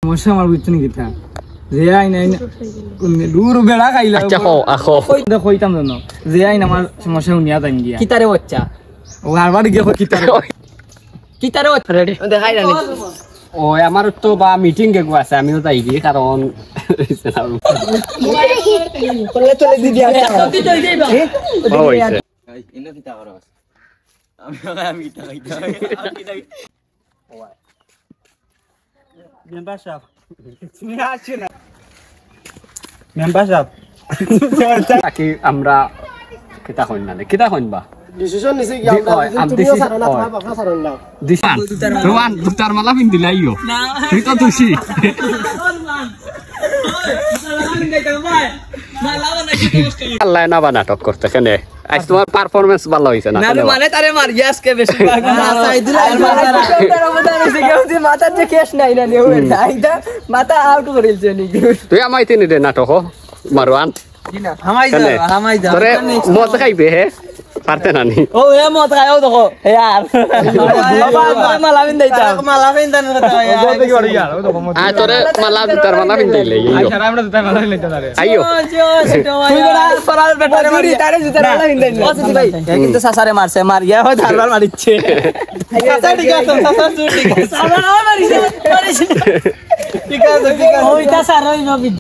সমস্যা আমার বুঝছেন কিতা যে আইন আইন দূর বেড়া খাইলা আচ্ছা আখো কইতাম জানো যে আইন আমার সমস্যা উনিয়া তাইন গিয়া কিতারে বাচ্চা ও আরবার গিয়া কিতারে রেডি দেখাই না ও আমার তো বা মিটিং গে আছে আমিও যাই গিয়ে কারণ চলে চলে দিদি আছে ইনো কিতা করস আমি কিতা কইতা মেম্বার সাহেব তুমি আছো না মেম্বার সাহেব কি আমরা কিতা হইন না কিতা হইন বা ডিসিশন নিছে কি আমরা তুমিও ছাড়ো না তোমার বাবা ছাড়ো না দিশান রোমান দুটার মালা পিন দিলাইও তুই তো খুশি আল্লাহ না বা নাটক করতে কেনে আজ তোমার পারফরম্যান্স ভালো হইছে না না মানে তারে মার গ্যাসকে বেশি মাথার যে কেস নাই না নিউ এটা মাথা আউট করিলছে নি তুই আমাই তিনি দে নাটক মারওয়ান হামাই যা তোরে মদ খাইবে হে পারতে না নি ও এ মত খায়ও দেখো यार বাবা মালা বিন দেইতা মালা বিন দেন কথা यार আ তোরে মালা দুটার মালা পিন দিলে আচ্ছা আমরা দুটা মালা লইতে পারে আইও তুই বড় ফরাল বেটারে মারি তারে জুতা মালা বিন দেন ও সিটি ভাই কিন্তু সাসারে মারছে মার গিয়া হয় ধারবার মারিচ্ছে সাসা ঠিক আছে সাসা ঠিক আছে সাসা মারিছে ঠিক আছে ওইটা সারই নবি